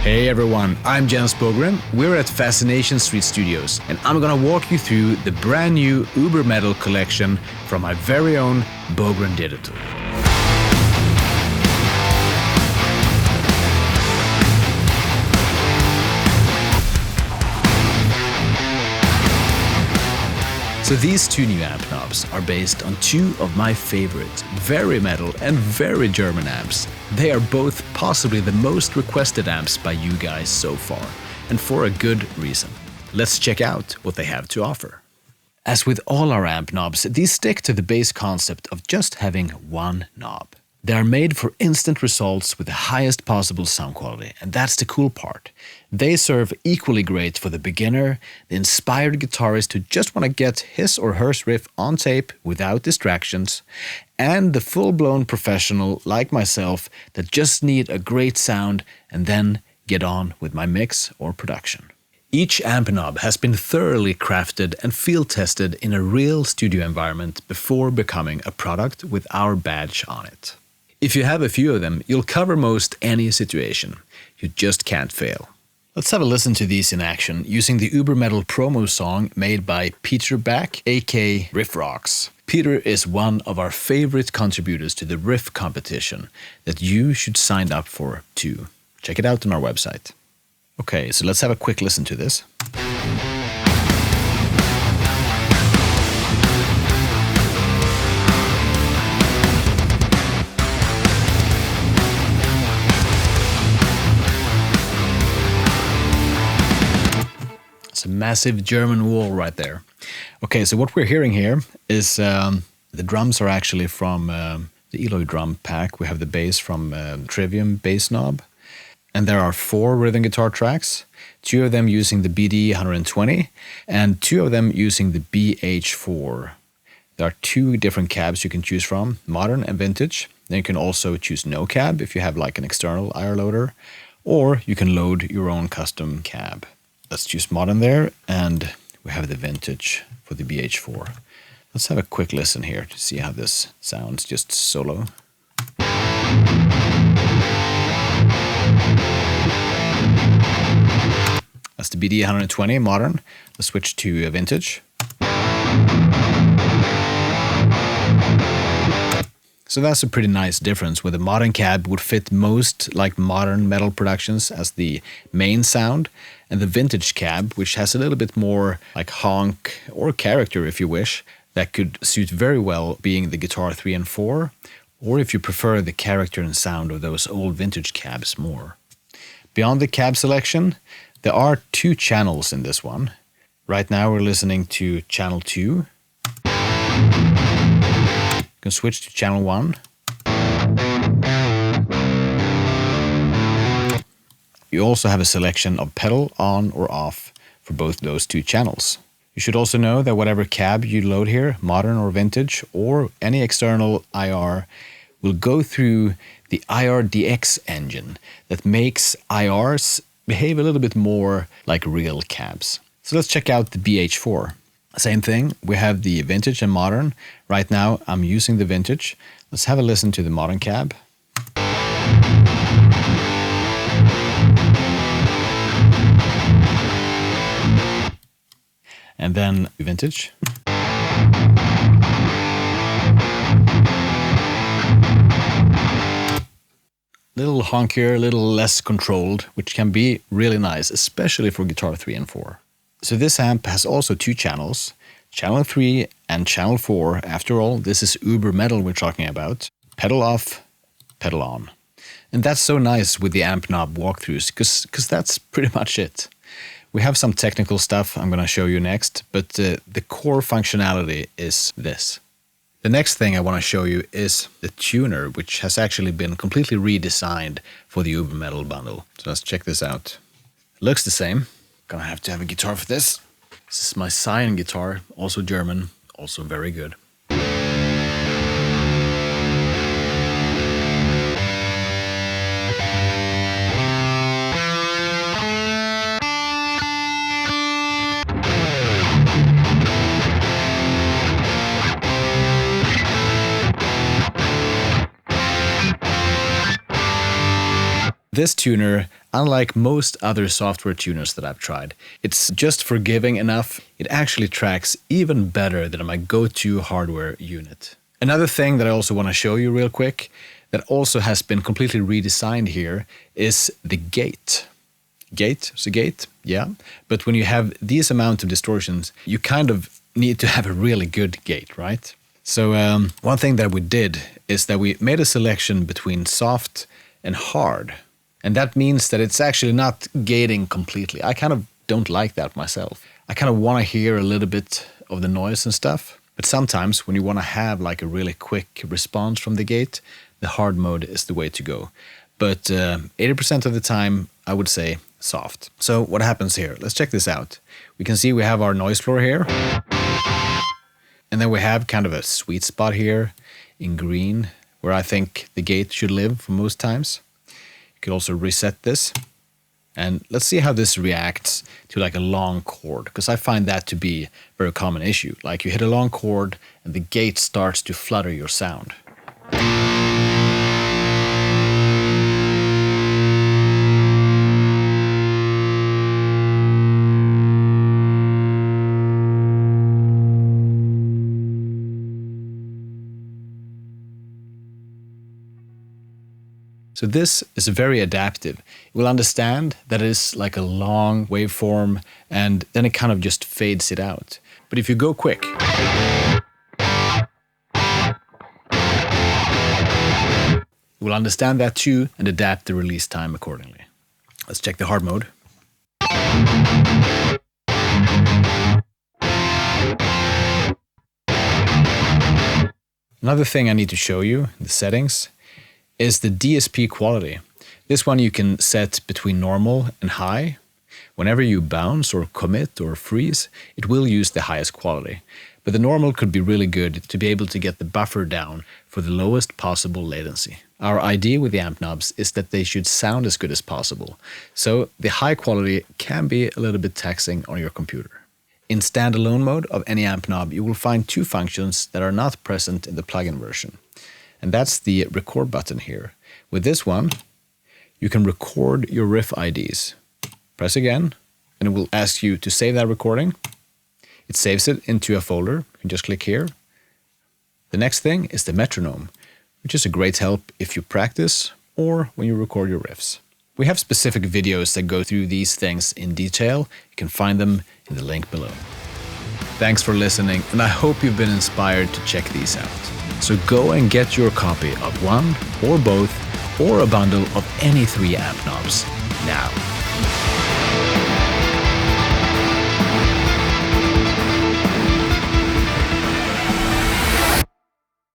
Hey everyone, I'm Jens Bogren. We're at Fascination Street Studios, and I'm gonna walk you through the brand new Über Metal collection from my very own Bogren Digital. So these two new amp knobs are based on two of my favorite, very metal and very German amps. They are both possibly the most requested amps by you guys so far, and for a good reason. Let's check out what they have to offer. As with all our amp knobs, these stick to the base concept of just having one knob. They are made for instant results with the highest possible sound quality, and that's the cool part. They serve equally great for the beginner, the inspired guitarist who just want to get his or her riff on tape without distractions, and the full-blown professional like myself that just need a great sound and then get on with my mix or production. Each amp knob has been thoroughly crafted and field tested in a real studio environment before becoming a product with our badge on it. If you have a few of them, you'll cover most any situation. You just can't fail. Let's have a listen to these in action using the Über Metal promo song made by Peter Back, aka Riff Rocks. Peter is one of our favorite contributors to the riff competition that you should sign up for too. Check it out on our website. Okay, so let's have a quick listen to this. It's a massive German wall right there. Okay, so what we're hearing here is the drums are actually from the Eloy drum pack. We have the bass from Trivium bass knob. And there are 4 rhythm guitar tracks, 2 of them using the BD120 and 2 of them using the BH4. There are 2 different cabs you can choose from, modern and vintage. Then you can also choose no cab if you have like an external IR loader, or you can load your own custom cab. Let's choose modern there, and we have the vintage for the BH4. Let's have a quick listen here to see how this sounds just solo. That's the BD120 modern. Let's switch to vintage. So that's a pretty nice difference, where the modern cab would fit most like modern metal productions as the main sound, and the vintage cab, which has a little bit more like honk or character if you wish, that could suit very well being the Guitar 3 and 4, or if you prefer the character and sound of those old vintage cabs more. Beyond the cab selection, there are 2 channels in this one. Right now we're listening to channel 2. You can switch to channel 1. You also have a selection of pedal on or off for both those 2 channels. You should also know that whatever cab you load here, modern or vintage, or any external IR, will go through the IRDX engine that makes IRs behave a little bit more like real cabs. So let's check out the BH4. Same thing, we have the vintage and modern. Right now I'm using the vintage. Let's have a listen to the modern cab. And then vintage. Little honkier, a little less controlled, which can be really nice, especially for Guitar 3 and 4. So this amp has also 2 channels, channel 3 and channel 4. After all, this is Über Metal we're talking about. Pedal off, pedal on. And that's so nice with the amp knob walkthroughs, because that's pretty much it. We have some technical stuff I'm going to show you next, but the core functionality is this. The next thing I want to show you is the tuner, which has actually been completely redesigned for the Über Metal bundle. So let's check this out. It looks the same. Gonna have to have a guitar for this. This is my Cyan guitar, also German, also very good. This tuner, unlike most other software tuners that I've tried, it's just forgiving enough. It actually tracks even better than my go-to hardware unit. Another thing that I also want to show you real quick that also has been completely redesigned here is the gate. Gate, so gate, yeah. But when you have these amount of distortions, you kind of need to have a really good gate, right? So one thing that we did is that we made a selection between soft and hard. And that means that it's actually not gating completely. I kind of don't like that myself. I kind of want to hear a little bit of the noise and stuff. But sometimes when you want to have like a really quick response from the gate, the hard mode is the way to go. But 80% of the time, I would say soft. So what happens here? Let's check this out. We can see we have our noise floor here. And then we have kind of a sweet spot here in green, where I think the gate should live for most times. You could also reset this. And let's see how this reacts to like a long chord, because I find that to be a very common issue. Like you hit a long chord and the gate starts to flutter your sound. So this is very adaptive. It will understand that it is like a long waveform and then it kind of just fades it out. But if you go quick, it will understand that too and adapt the release time accordingly. Let's check the hard mode. Another thing I need to show you in the settings is the DSP quality. This one you can set between normal and high. Whenever you bounce or commit or freeze, it will use the highest quality. But the normal could be really good to be able to get the buffer down for the lowest possible latency. Our idea with the Ampknobs is that they should sound as good as possible. So the high quality can be a little bit taxing on your computer. In standalone mode of any Ampknob, you will find two functions that are not present in the plugin version. And that's the record button here. With this one, you can record your riff IDs. Press again, and it will ask you to save that recording. It saves it into a folder. You can just click here. The next thing is the metronome, which is a great help if you practice or when you record your riffs. We have specific videos that go through these things in detail. You can find them in the link below. Thanks for listening, and I hope you've been inspired to check these out. So go and get your copy of one or both or a bundle of any 3 Ampknobs now.